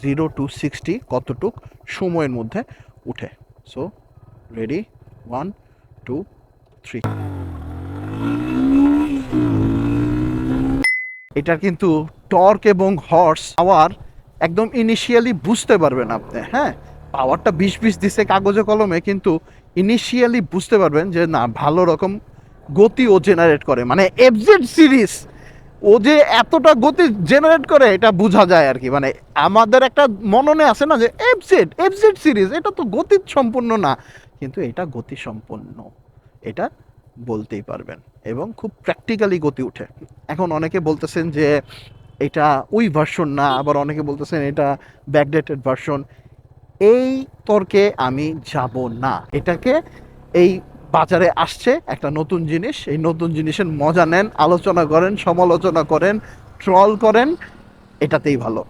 0 to 60 কতটুক সময়ের মধ্যে উঠে। So ready, 1 2 3। এটার কিন্তু টর্ক এবং হর্স পাওয়ার একদম ইনিশিয়ালি বুঝতে পারবেন আপনি। হ্যাঁ, পাওয়ারটা 20 দিছে কাগজে কলমে, কিন্তু ইনিশিয়ালি বুঝতে পারবেন যে না, ভালো রকম গতি ও জেনারেট করে। মানে এফজেড সিরিজ ও যে এতটা গতি জেনারেট করে এটা বোঝা যায় আর কি। মানে আমাদের একটা মননে আছে না যে এফজেড সিরিজ এটা তো গতি সম্পন্ন না, কিন্তু এটা গতি সম্পন্ন, এটা বলতেই পারবেন। এবং খুব প্র্যাকটিক্যালি গতি উঠে। এখন অনেকে বলতেছেন যে এটা ওই ভার্সন না, আবার অনেকে বলতেছেন এটা ব্যাকডেটেড ভার্সন। এই তর্কে আমি যাব না। এটাকে এই বাজারে আসছে একটা নতুন জিনিস, এই নতুন জিনিসের মজা নেন, আলোচনা করেন, সমালোচনা করেন, ট্রল করেন, এটাতেই ভালো।